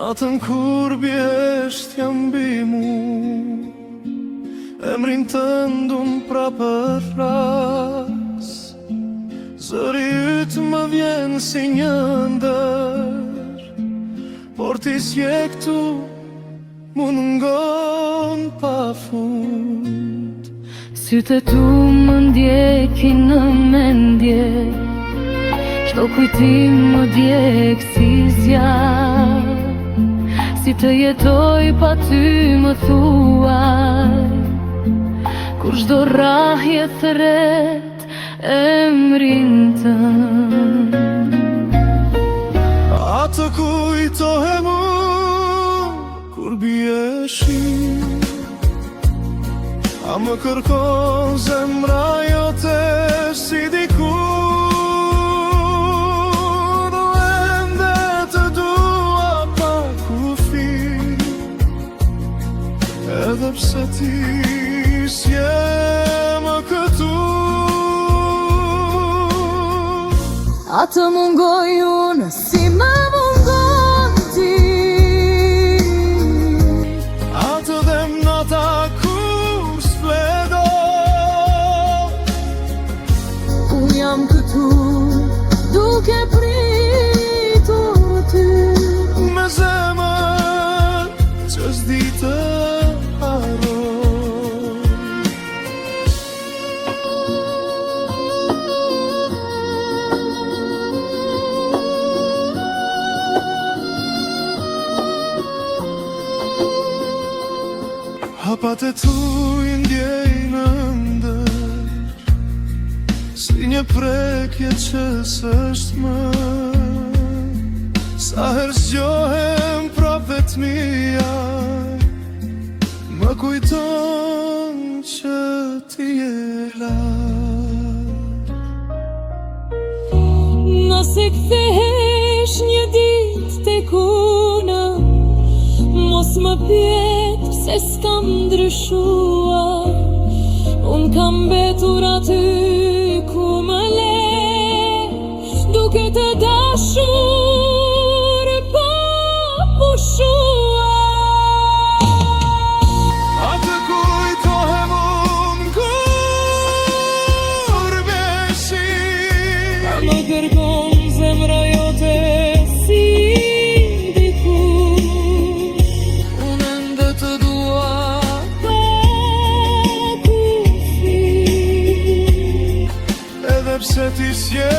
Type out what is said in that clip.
Natën kur bjesht jam mbi mu, emrin të ndun pra për ras. Zëri yt më vjen si një ndër, por ti s'je këtu, mu ngon pa fund. Sytë tu më ndjekin në mendje, çdo kujtim më djeg si zjarr. Si të jetoj pa ty më thuaj, kur çdo rrahje thret emrin tënd. A të kujtohem unë kur bie shi, a më kërkon zemra jote si dikur. Ende të dua pa kufi, edhe pse ti s'je më këtu. A të mungoj unë si më mungon ti, a të dhem nata kur s'fledo. unë jam këtu duke pritur ty. Me zemër që s'di të haroj. Hapat e tuj ndjej në ndër, si një prekje që s'është më. Sa herë zgjohem prap vetmia, më kujton që ti je larg. Nëse kthehesh një ditë tek unë, mos më pyet pse s'kam ndryshuar. Unë kam mbetur aty ku më le, duke të dashur pa pushuar. A të kujtohem unë kur beshi, A më kërkon zemra jote si dikur. unë ende të dua, Pa kufi, edhe pse ti s'je